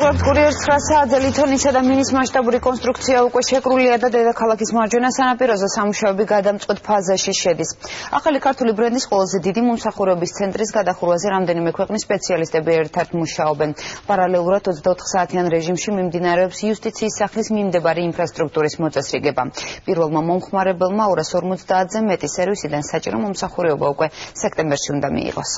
მეგობრებო, კურიერ 9 საათზე ლითონისა და მინის მასშტაბური კონსტრუქცია უკვე შეკრულია და დედაქალაქის მარჯვენა სანაპიროზე სამუშაოები გადამწყვეტ ფაზაში შედის. ახალი ქართული ბრენდის ყველაზე დიდი მომსახურების ცენტრის გადახურვაზე რამდენიმე ქვეყნის სპეციალისტები ერთად მუშაობენ. პარალელურად 24 საათიან რეჟიმში მიმდინარეობს იუსტიციის სახლის მიმდებარი ინფრასტრუქტურის მოწესრიგება. პირველმა მომხმარებელმა 250-ზე მეტი სერვისიდან საჭირო მომსახურება უკვე სექტემბერში უნდა მიიღოს.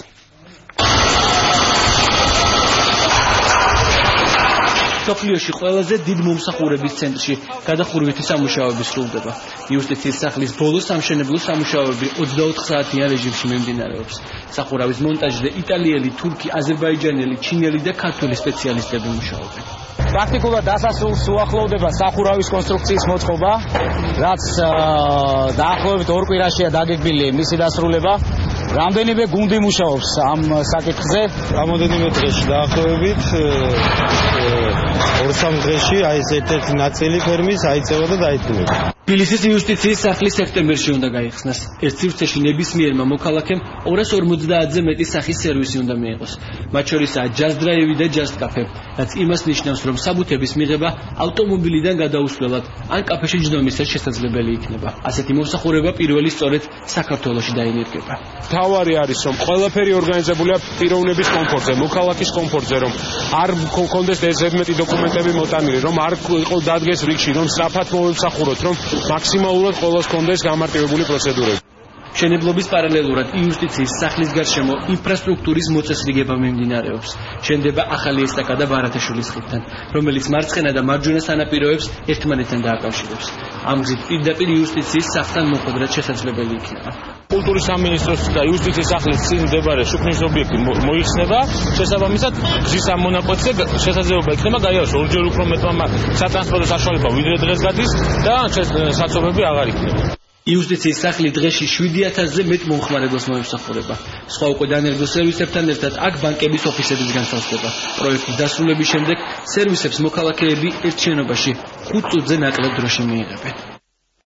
სოფლიოში ყველაზე დიდ მომსახურების ცენტრში გადახურვითი სამუშაოები სრულდება. იუსტიციის სახლის ბოლო სამშენებლო სამუშაოები 24 საათიან რეჟიმში მიმდინარეობს. სახურავის მონტაჟზე იტალიელი, თურქი, აზერბაიჯანელი, ჩინელი და ქართული სპეციალისტები მუშაობენ. პრაქტიკულად დასასრულს უახლოვდება სახურავის კონსტრუქციის მოწყობა, რაც დაახლოებით 2 კვირაშია დაგეგმილი მისი დასრულება. რამდენიმე გუნდი მუშაობს ამ საკითხზე. რამოდენიმე დღეში დაახლოებით 2-3 დღეში აი ეს ერთ-ერთი ნაწილი ფერმის აიწევა და დაიწყება. თბილისის იუსტიციის სახლის სექტემბერში უნდა გაიხსნას. ერთ სივრცეში ნებისმიერმა მოქალაქემ 250-ზე მეტი სახის სერვისი უნდა მიიღოს. მათ შორისაა Just Drive და Just Cafe, რაც იმას ნიშნავს, რომ საბუთების მიღება ავტომობილიდან გადაუსვლელად ან კაფეში ჯდომისას შესაძლებელი იქნება. ასეთი მომსახურება პირველი სწორედ საქართველოში დაინერგება. თავარი არის, რომ ყველაფერი ორგანიზებულია პიროვნების კომფორტზე, მოქალაქის კომფორტზე, რომ არ გქონდეს ზედმეტი დოკუმენტები მოტანილი, რომ არ იყო დადგეს რიგში, რომ სწრაფად მოვემსახუროთ, რომ მაქსიმალურად ყოველს კონდეს გამარტივებული პროცედურები. მშენებლობის პარალელურად იუსტიციის სახლის გარშემო ინფრასტრუქტურის მოწესრიგება მიმდინარეობს. შენდება ახალი ესტაკადა ბარათაშვილის ხიდთან, რომელიც მარცხენა და მარჯვენა სანაპიროებს ერთმანეთთან დააკავშირებს. ამ გზით პირდაპირ იუსტიციის სახლთან მოხვედრა შესაძლებელი იქნება. კულტურის სამინისტროს და იუსტიციის სახლის წინ მდებარე შუქნის ობიექტი მოიხსნება, შესაბამისად გზის ამ მონაკვეთზე შესაძლებლობა იქნება გაიაროს ორჯერ უფრო მეტმა სატრანსპორტო საშუალება ვიდრე დღეს გადის და საცობები აღარ იქნება. იუსტიციის სახლი დღეში 7000-ზე მეტ მომხმარებელს მოემსახურება. სხვა უკვე დანერგილ სერვისებთან ერთად აქ ბანკების ოფისებიც განთავსდება. პროექტის დასრულების შემდეგ სერვისებს მოქალაქეები ერთ შენობაში 5 წუთზე ნაკლებ დროში მიიღებენ.